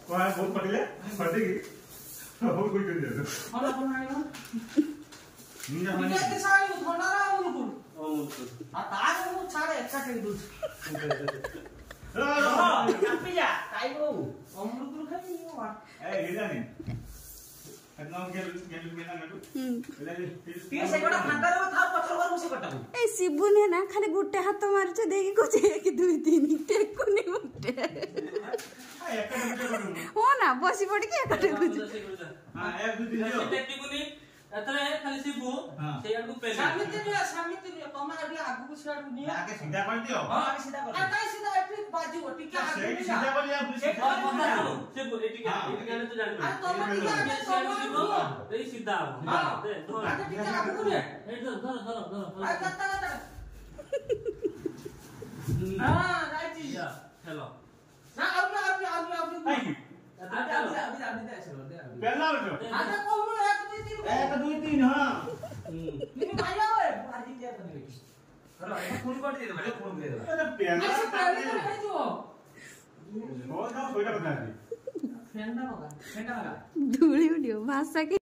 वहाँ बहुत पकड़े पड़ेगी बहुत कोई कर दिया और अपन आएगा निजा हमारे कितने साल उठना रहा उनको आ तार वो छाड़े एक्का कर दूँ काफी जा ताई वो अमृत खाई नहीं हुआ गिरा नहीं इतना गेल ना ये से बड़ा खंडर वो था पत्थर पर मुझे कटा ए शिबू ने ना खाली गुट्टे हाथ मार छ देखि कुछ 1 2 3 टेको नि गुट्टे हो ना बसी पड़ के एकटे कुछ हां 1 2 3 टेको नि एतरे खाली शिबू से यार को पे सामित ने कमा अभी आगु को छाड़ दुनिया आके सीधा कर दियो हां आगे सीधा कर आ काई सीधा एप्ली बाजू ओटी क्या आगे सीधा कर लिया पुलिस शिबू एटिका तो जान अरे तो मत शिबू ए सीधा हां दे धर आगे टिका आगु को रे ए धर आ कत्ता हां राइट या हेलो ना अभी आई अभी दे चलो दे अभी पहला बैठो आगे कौन 1 2 3 1 2 3 हां नहीं भाई ओए आज दे बने अरे फोन कर दे मैं फोन दे दे अरे पहला ऐसे पहले कर जो बहुत ना सोचा बता दी फेंडा लगा धूली उड़ियो भाषा के